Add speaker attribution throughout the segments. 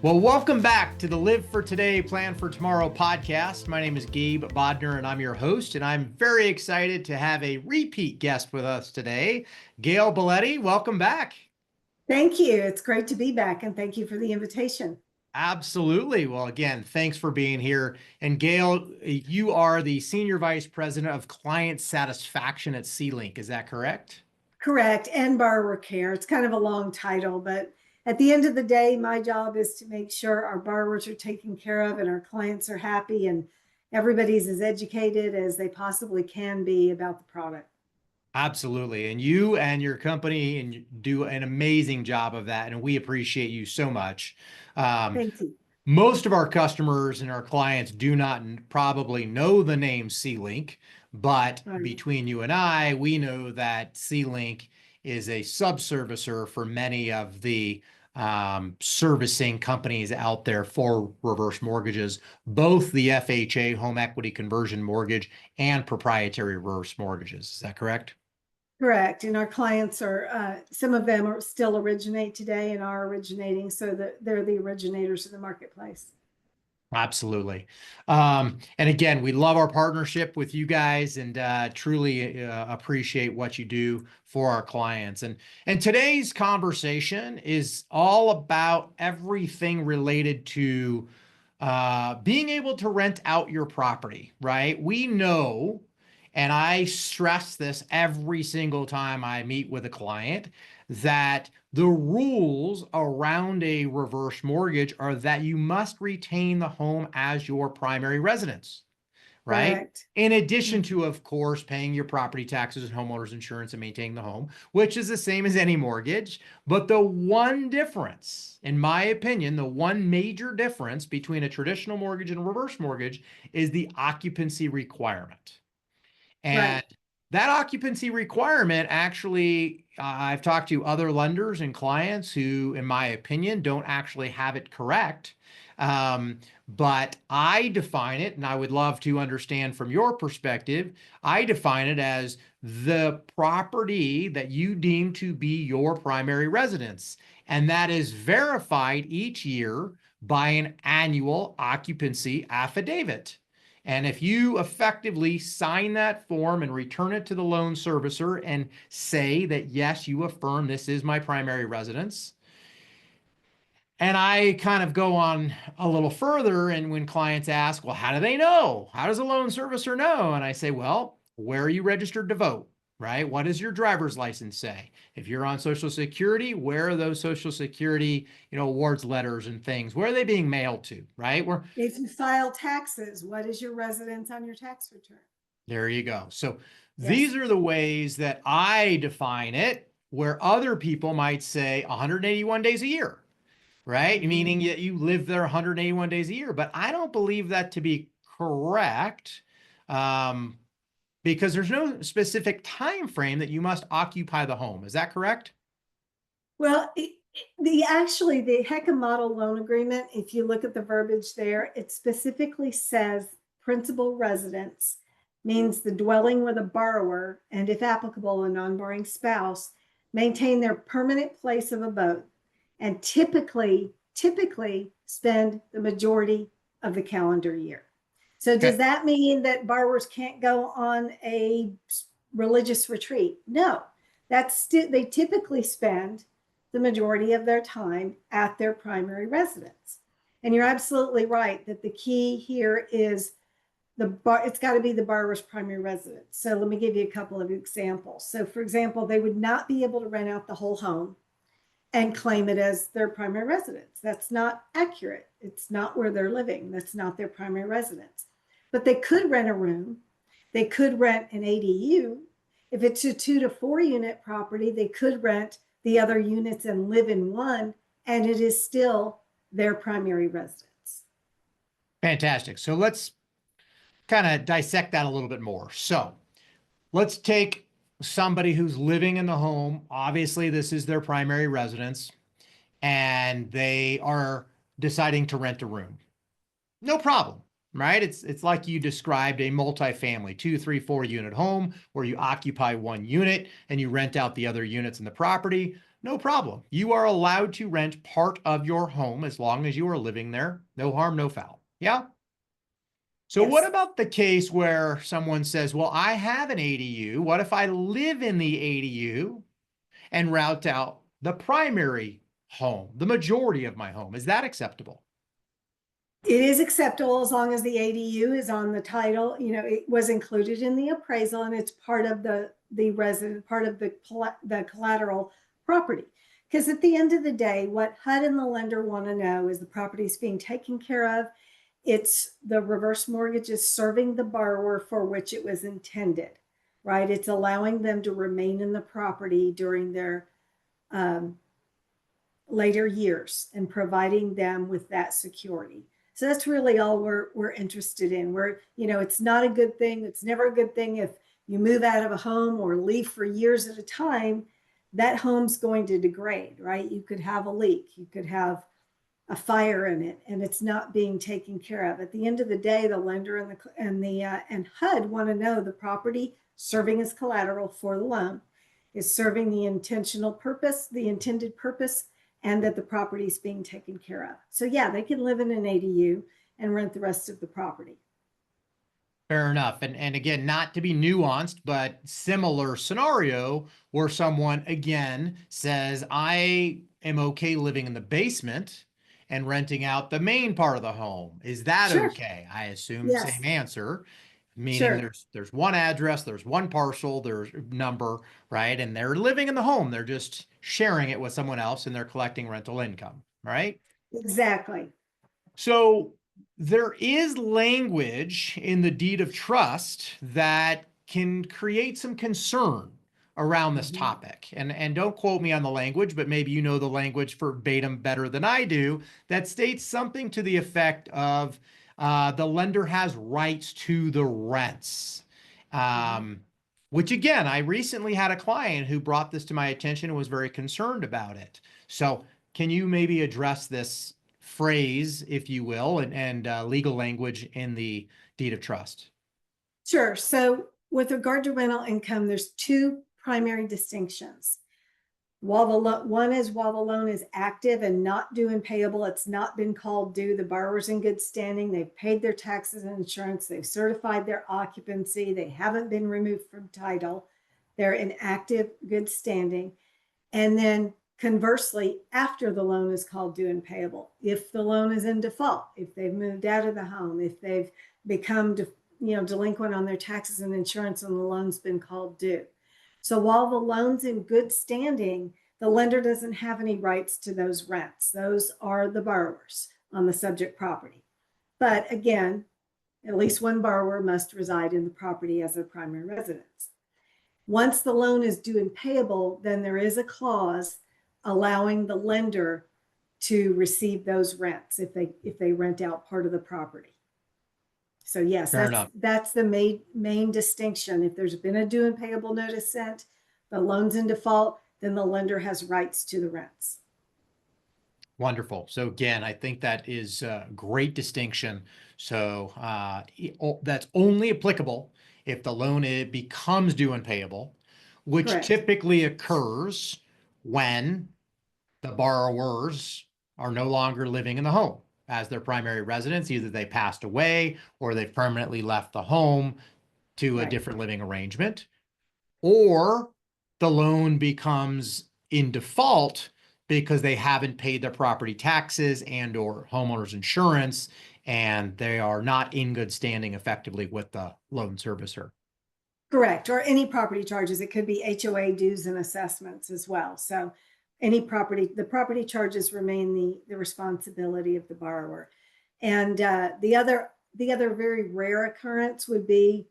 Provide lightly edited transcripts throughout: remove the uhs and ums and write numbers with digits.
Speaker 1: Well, welcome back to the Live for Today, Plan for Tomorrow podcast. My name is Gabe Bodner, and I'm your host, and I'm very excited to have a repeat guest with us today, Gail Balettie. Welcome back.
Speaker 2: Thank you. It's great to be back, and thank you for the invitation.
Speaker 1: Absolutely. Well, again, thanks for being here. And Gail, you are the Senior Vice President of Client Satisfaction at Celink. Is that correct?
Speaker 2: Correct. And borrower care. It's kind of a long title, but at the end of the day, my job is to make sure our borrowers are taken care of and our clients are happy and everybody's as educated as they possibly can be about the product.
Speaker 1: Absolutely. And you and your company and you do an amazing job of that. And we appreciate you so much.
Speaker 2: Thank you.
Speaker 1: Most of our customers and our clients do not probably know the name Celink, but between you and I, we know that Celink is a subservicer for many of the servicing companies out there for reverse mortgages, both the FHA, home equity conversion mortgage, and proprietary reverse mortgages. Is that correct?
Speaker 2: Correct. And our clients are, some of them are still originate today and are originating, so that they're the originators of the marketplace.
Speaker 1: Absolutely. And again, we love our partnership with you guys and truly appreciate what you do for our clients. And today's conversation is all about everything related to being able to rent out your property, right? We know, and I stress this every single time I meet with a client, that the rules around a reverse mortgage are that you must retain the home as your primary residence, right?
Speaker 2: Correct.
Speaker 1: In addition to, of course, paying your property taxes and homeowners insurance and maintaining the home, which is the same as any mortgage. But the one difference, in my opinion, the one major difference between a traditional mortgage and a reverse mortgage is the occupancy requirement. And that occupancy requirement actually, I've talked to other lenders and clients who, in my opinion, don't actually have it correct. But I define it, and I would love to understand from your perspective, I define it as the property that you deem to be your primary residence. And that is verified each year by an annual occupancy affidavit. And if you effectively sign that form and return it to the loan servicer and say that, yes, you affirm this is my primary residence. And I kind of go on a little further. And when clients ask, well, how do they know? How does a loan servicer know? And I say, well, where are you registered to vote? Right? What does your driver's license say? If you're on Social Security, where are those Social Security, awards letters and things? Where are they being mailed to? Right?
Speaker 2: If you file taxes, what is your residence on your tax return?
Speaker 1: There you go. So these are the ways that I define it, where other people might say 181 days a year, right? Meaning that you live there 181 days a year. But I don't believe that to be correct. Because there's no specific time frame that you must occupy the home. Is that correct?
Speaker 2: Well, the HECM model loan agreement, if you look at the verbiage there, it specifically says principal residence means the dwelling where the borrower, and if applicable, a non-borrowing spouse, maintain their permanent place of abode and typically spend the majority of the calendar year. So does that mean that borrowers can't go on a religious retreat? No, they typically spend the majority of their time at their primary residence. And you're absolutely right that the key here is it's got to be the borrower's primary residence. So let me give you a couple of examples. So for example, they would not be able to rent out the whole home and claim it as their primary residence. That's not accurate. It's not where they're living. That's not their primary residence. But they could rent a room. They could rent an ADU. If it's a 2 to 4 unit property, they could rent the other units and live in one, and it is still their primary residence.
Speaker 1: Fantastic. So let's kind of dissect that a little bit more. So let's take somebody who's living in the home. Obviously, this is their primary residence, and they are deciding to rent a room. No problem. right? It's like you described a multifamily, 2, 3, 4 unit home where you occupy one unit and you rent out the other units in the property. No problem. You are allowed to rent part of your home as long as you are living there. No harm, no foul. Yeah. So what
Speaker 2: Yes.
Speaker 1: about the case where someone says, well, I have an ADU. What if I live in the ADU and route out the primary home, the majority of my home? Is that acceptable?
Speaker 2: It is acceptable as long as the ADU is on the title, it was included in the appraisal and it's part of the resident, part of the collateral property. Because at the end of the day, what HUD and the lender want to know is the property is being taken care of. It's the reverse mortgage is serving the borrower for which it was intended, right? It's allowing them to remain in the property during their later years and providing them with that security. So that's really all we're interested in. It's not a good thing. It's never a good thing if you move out of a home or leave for years at a time, that home's going to degrade, right? You could have a leak, you could have a fire in it, and it's not being taken care of. At the end of the day, the lender and HUD want to know the property serving as collateral for the loan is serving the intended purpose, and that the property is being taken care of. So yeah, they can live in an ADU and rent the rest of the property.
Speaker 1: Fair enough. And again, not to be nuanced, but similar scenario where someone again says, I am okay living in the basement and renting out the main part of the home. Is that
Speaker 2: Sure.
Speaker 1: okay? I assume
Speaker 2: Yes.
Speaker 1: same answer, meaning
Speaker 2: Sure.
Speaker 1: there's one address, there's one parcel, there's number, right? And they're living in the home. They're just sharing it with someone else and they're collecting rental income, right?
Speaker 2: Exactly.
Speaker 1: So there is language in the deed of trust that can create some concern around this
Speaker 2: Mhm.
Speaker 1: topic. And don't quote me on the language, but maybe you know the language verbatim better than I do, that states something to the effect of the lender has rights to the rents.
Speaker 2: Mhm.
Speaker 1: Um, which again, I recently had a client who brought this to my attention and was very concerned about it. So can you maybe address this phrase, if you will, and legal language in the deed of trust?
Speaker 2: Sure. So with regard to rental income, there's two primary distinctions. One is while the loan is active and not due and payable, it's not been called due. The borrower's in good standing. They've paid their taxes and insurance. They've certified their occupancy. They haven't been removed from title. They're in active, good standing. And then conversely, after the loan is called due and payable, if the loan is in default, if they've moved out of the home, if they've become delinquent on their taxes and insurance and the loan's been called due. So while the loan's in good standing, the lender doesn't have any rights to those rents. Those are the borrowers on the subject property. But again, at least one borrower must reside in the property as their primary residence. Once the loan is due and payable, then there is a clause allowing the lender to receive those rents if they rent out part of the property. So yes,
Speaker 1: Fair enough.
Speaker 2: that's the main distinction. If there's been a due and payable notice sent, the loan's in default, then the lender has rights to the rents.
Speaker 1: Wonderful. So again, I think that is a great distinction. So that's only applicable if the loan becomes due and payable, which
Speaker 2: Correct.
Speaker 1: typically occurs when the borrowers are no longer living in the home as their primary residence. Either they passed away or they've permanently left the home to a
Speaker 2: Right.
Speaker 1: different living arrangement, or the loan becomes in default because they haven't paid their property taxes and or homeowners insurance, and they are not in good standing effectively with the loan servicer.
Speaker 2: Correct. Or any property charges. It could be HOA dues and assessments as well. So the property charges remain the responsibility of the borrower. And the other very rare occurrence would be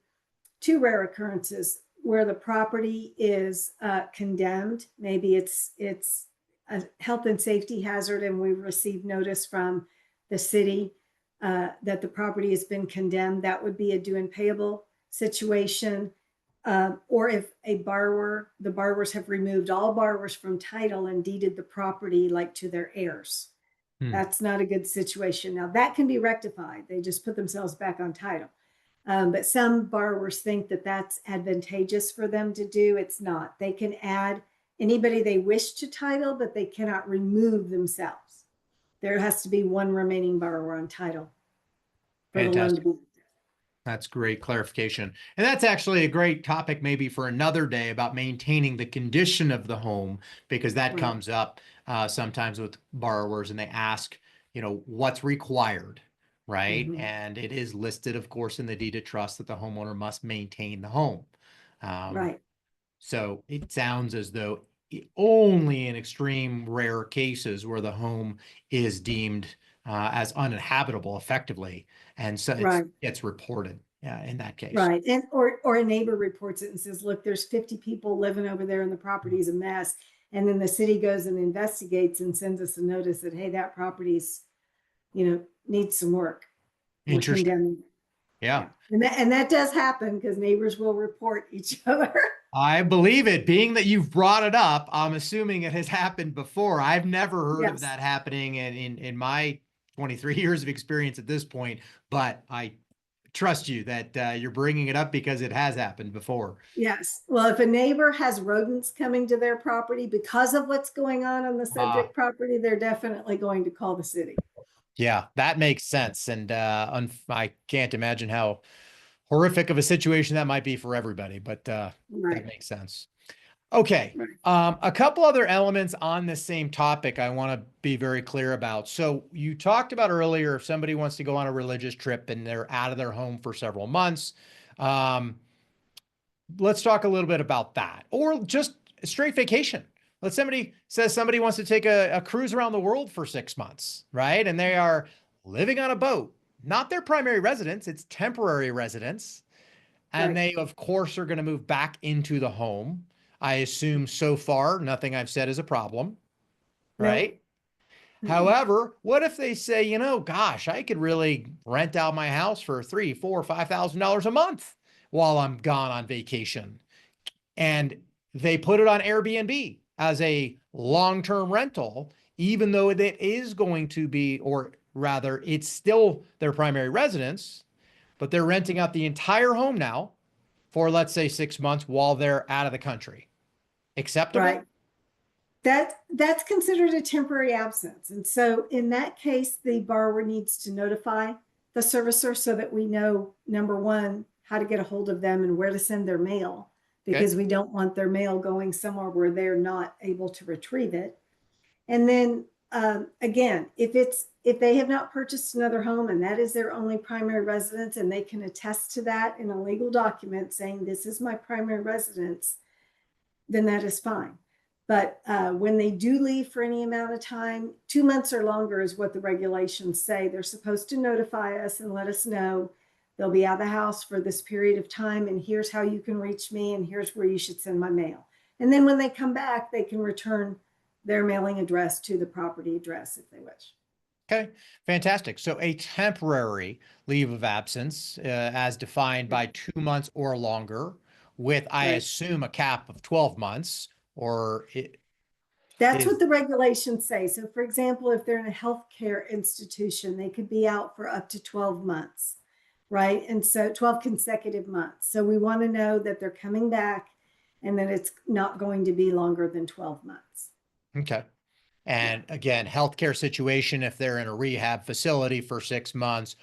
Speaker 2: two rare occurrences where the property is condemned. Maybe it's a health and safety hazard, and we received notice from the city that the property has been condemned. That would be a due and payable situation. Or if the borrowers have removed all borrowers from title and deeded the property like to their heirs.
Speaker 1: Hmm.
Speaker 2: That's not a good situation. Now that can be rectified. They just put themselves back on title. But some borrowers think that that's advantageous for them to do. It's not. They can add anybody they wish to title, but they cannot remove themselves. There has to be one remaining borrower on title for the loan to
Speaker 1: Fantastic.
Speaker 2: be.
Speaker 1: That's great clarification. And that's actually a great topic maybe for another day about maintaining the condition of the home, because that
Speaker 2: Right.
Speaker 1: comes up sometimes with borrowers and they ask, what's required, right?
Speaker 2: Mhm.
Speaker 1: And it is listed, of course, in the deed of trust that the homeowner must maintain the home. Um,
Speaker 2: Right.
Speaker 1: so it sounds as though only in extreme rare cases where the home is deemed as uninhabitable effectively. And so
Speaker 2: Right.
Speaker 1: it's reported in that case.
Speaker 2: Right. And or a neighbor reports it and says, look, there's 50 people living over there and the property is a mess. And then the city goes and investigates and sends us a notice that, hey, that property's, needs some work. We're
Speaker 1: Interesting.
Speaker 2: condemning.
Speaker 1: Yeah.
Speaker 2: Yeah. And that does happen because neighbors will report each other.
Speaker 1: I believe it. Being that you've brought it up, I'm assuming it has happened before. I've never heard of
Speaker 2: Yes.
Speaker 1: that happening in my 23 years of experience at this point, but I trust you that you're bringing it up because it has happened before.
Speaker 2: Yes. Well, if a neighbor has rodents coming to their property because of what's going on the
Speaker 1: Ah,
Speaker 2: subject property, they're definitely going to call the city.
Speaker 1: yeah, that makes sense. And I can't imagine how horrific of a situation that might be for everybody, but that
Speaker 2: Right.
Speaker 1: makes sense. Okay.
Speaker 2: Right.
Speaker 1: A couple other elements on this same topic I want to be very clear about. So you talked about earlier, if somebody wants to go on a religious trip and they're out of their home for several months, um, let's talk a little bit about that, or just a straight vacation. Let's somebody wants to take a cruise around the world for 6 months, right? And they are living on a boat, not their primary residence, it's temporary residence. And
Speaker 2: Right.
Speaker 1: they, of course, are going to move back into the home. I assume so far, nothing I've said is a problem,
Speaker 2: Nope.
Speaker 1: right?
Speaker 2: Mm-mm.
Speaker 1: However, what if they say, gosh, I could really rent out my house for $3, $4, $5,000 a month while I'm gone on vacation? And they put it on Airbnb as a long-term rental, even though it is going to be, or rather, it's still their primary residence, but they're renting out the entire home now for, let's say, 6 months while they're out of the country. Acceptable?
Speaker 2: Right. That's considered a temporary absence. And so in that case, the borrower needs to notify the servicer so that we know, number one, how to get a hold of them and where to send their mail,
Speaker 1: Okay.
Speaker 2: because we don't want their mail going somewhere where they're not able to retrieve it. And then again, if they have not purchased another home and that is their only primary residence, and they can attest to that in a legal document saying this is my primary residence, then that is fine. But when they do leave for any amount of time, 2 months or longer is what the regulations say. They're supposed to notify us and let us know they'll be out of the house for this period of time, and here's how you can reach me, and here's where you should send my mail. And then when they come back, they can return their mailing address to the property address if they wish.
Speaker 1: Okay. Fantastic. So a temporary leave of absence, as defined by 2 months or longer, with, I
Speaker 2: Right.
Speaker 1: assume, a cap of 12 months, or it
Speaker 2: That's what
Speaker 1: is,
Speaker 2: the regulations say. So, for example, if they're in a healthcare institution, they could be out for up to 12 months, right? And so 12 consecutive months. So, we want to know that they're coming back and that it's not going to be longer than 12 months.
Speaker 1: okay.
Speaker 2: Yeah,
Speaker 1: And again, healthcare situation, if they're in a rehab facility for 6 months,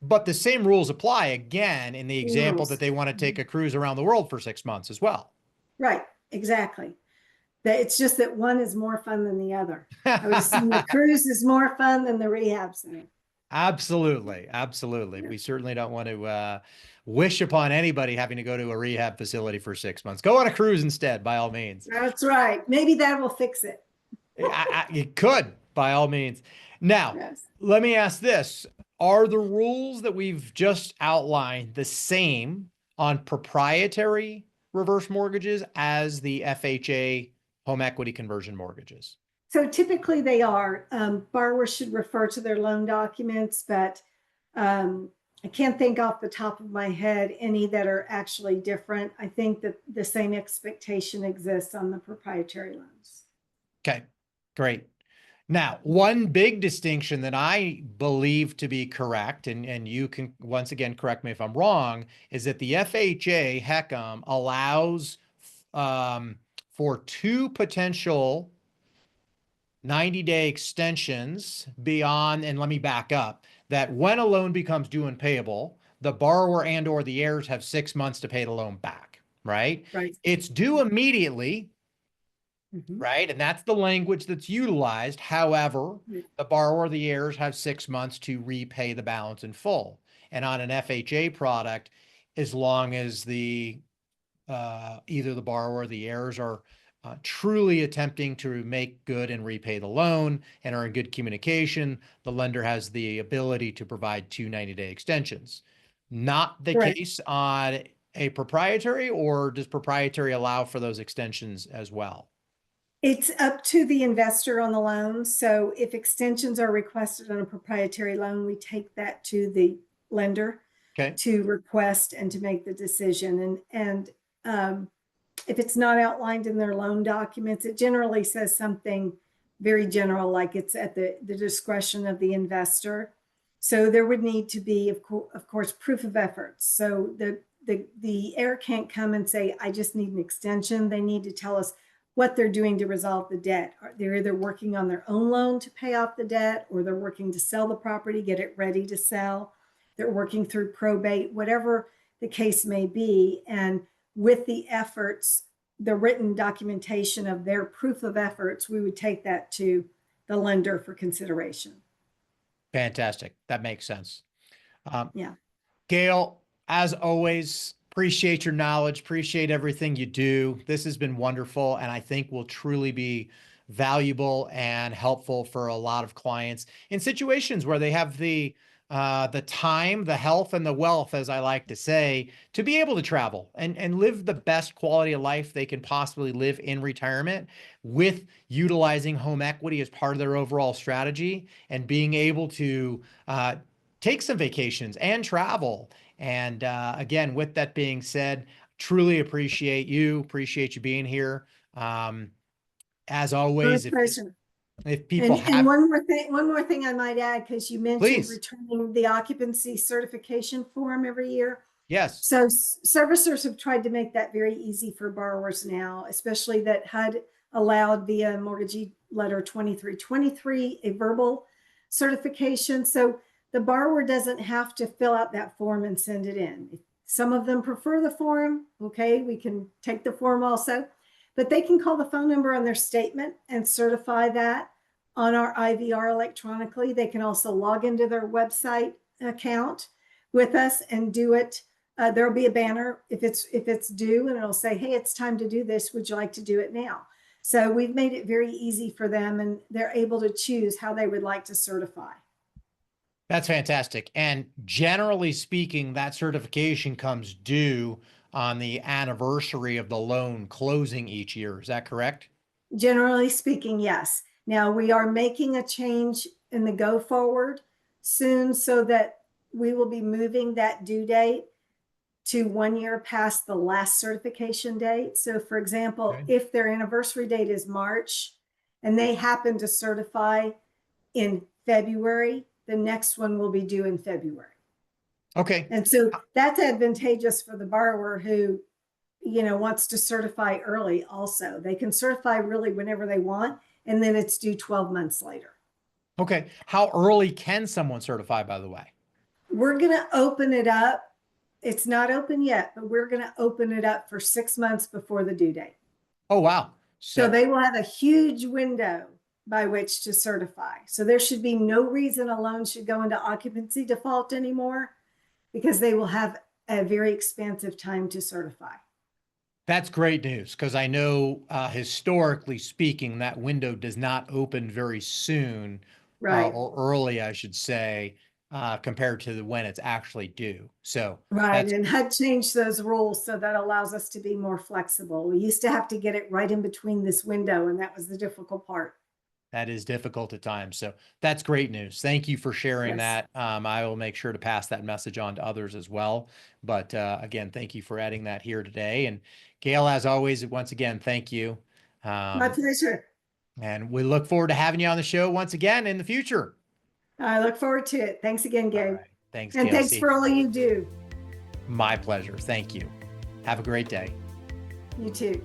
Speaker 1: but the same rules apply again in the
Speaker 2: same
Speaker 1: example that
Speaker 2: rules.
Speaker 1: they want to take a cruise around the world for 6 months as well.
Speaker 2: Right, exactly. It's just that one is more fun than the other. I would assume the cruise is more fun than the rehab center.
Speaker 1: Absolutely. Absolutely.
Speaker 2: Yeah.
Speaker 1: We certainly don't want to wish upon anybody having to go to a rehab facility for 6 months. Go on a cruise instead, by all means.
Speaker 2: That's right. Maybe that will fix it.
Speaker 1: It could, by all means. Now,
Speaker 2: Yes.
Speaker 1: let me ask this. Are the rules that we've just outlined the same on proprietary reverse mortgages as the FHA home equity conversion mortgages?
Speaker 2: So typically they are. Borrowers should refer to their loan documents, but I can't think off the top of my head any that are actually different. I think that the same expectation exists on the proprietary loans.
Speaker 1: Okay, great. Now, one big distinction that I believe to be correct, and you can once again correct me if I'm wrong, is that the FHA HECM allows for two potential 90-day extensions beyond, and let me back up, that when a loan becomes due and payable, the borrower and or the heirs have 6 months to pay the loan back, right?
Speaker 2: Right.
Speaker 1: It's due immediately,
Speaker 2: Mhm.
Speaker 1: right? And that's the language that's utilized. However,
Speaker 2: Yeah.
Speaker 1: the borrower or the heirs have 6 months to repay the balance in full. And on an FHA product, as long as the either the borrower or the heirs are truly attempting to make good and repay the loan and are in good communication, the lender has the ability to provide two 90-day extensions. Not the
Speaker 2: Correct.
Speaker 1: case on a proprietary, or does proprietary allow for those extensions as well?
Speaker 2: It's up to the investor on the loan. So if extensions are requested on a proprietary loan, we take that to the lender
Speaker 1: Okay.
Speaker 2: to request and to make the decision. And if it's not outlined in their loan documents, it generally says something very general, like it's at the discretion of the investor. So there would need to be, of course, proof of efforts. So the heir can't come and say, I just need an extension. They need to tell us what they're doing to resolve the debt. They're either working on their own loan to pay off the debt, or they're working to sell the property, get it ready to sell. They're working through probate, whatever the case may be. And with the efforts, the written documentation of their proof of efforts, we would take that to the lender for consideration.
Speaker 1: Fantastic. That makes sense.
Speaker 2: Yeah.
Speaker 1: Gail, as always, appreciate your knowledge, appreciate everything you do. This has been wonderful, and I think will truly be valuable and helpful for a lot of clients in situations where they have the time, the health, and the wealth, as I like to say, to be able to travel and live the best quality of life they can possibly live in retirement, with utilizing home equity as part of their overall strategy, and being able to take some vacations and travel. And again, with that being said, truly appreciate you being here. As
Speaker 2: My
Speaker 1: always,
Speaker 2: pleasure.
Speaker 1: if people
Speaker 2: And
Speaker 1: have,
Speaker 2: one more thing I might add, because you mentioned
Speaker 1: please,
Speaker 2: returning the occupancy certification form every year.
Speaker 1: yes,
Speaker 2: So servicers have tried to make that very easy for borrowers now, especially that HUD allowed via mortgagee letter 2323 a verbal certification. So the borrower doesn't have to fill out that form and send it in. Some of them prefer the form. Okay, we can take the form also, but they can call the phone number on their statement and certify that on our IVR electronically. They can also log into their website account with us and do it. There'll be a banner if it's due, and it'll say, hey, it's time to do this. Would you like to do it now? So we've made it very easy for them, and they're able to choose how they would like to certify.
Speaker 1: that's fantastic. And generally speaking, that certification comes due on the anniversary of the loan closing each year. Is that correct?
Speaker 2: Generally speaking, yes. Now we are making a change in the go forward soon, so that we will be moving that due date to 1 year past the last certification date. So for example,
Speaker 1: Okay.
Speaker 2: if their anniversary date is March and they happen to certify in February, the next one will be due in February.
Speaker 1: Okay.
Speaker 2: And so that's advantageous for the borrower who, wants to certify early also. They can certify really whenever they want, and then it's due 12 months later.
Speaker 1: Okay. How early can someone certify, by the way?
Speaker 2: We're going to open it up. It's not open yet, but we're going to open it up for 6 months before the due date.
Speaker 1: Oh, wow.
Speaker 2: So
Speaker 1: So
Speaker 2: they will have a huge window by which to certify. So there should be no reason a loan should go into occupancy default anymore, because they will have a very expansive time to certify.
Speaker 1: that's great news, because I know historically speaking, that window does not open very soon,
Speaker 2: Right.
Speaker 1: or early, I should say, compared to when it's actually due. So
Speaker 2: Right.
Speaker 1: that's
Speaker 2: And HUD changed those rules, so that allows us to be more flexible. We used to have to get it right in between this window, and that was the difficult part.
Speaker 1: that is difficult at times. So that's great news. Thank you for sharing
Speaker 2: Yes.
Speaker 1: that. I will make sure to pass that message on to others as well. But again, thank you for adding that here today. And Gail, as always, once again, thank you.
Speaker 2: My pleasure.
Speaker 1: And we look forward to having you on the show once again in the future.
Speaker 2: I look forward to it. Thanks again,
Speaker 1: All
Speaker 2: Gabe.
Speaker 1: right. Thanks,
Speaker 2: And
Speaker 1: Gail.
Speaker 2: thanks
Speaker 1: See
Speaker 2: for
Speaker 1: you.
Speaker 2: all you do.
Speaker 1: My pleasure. Thank you. Have a great day.
Speaker 2: You too.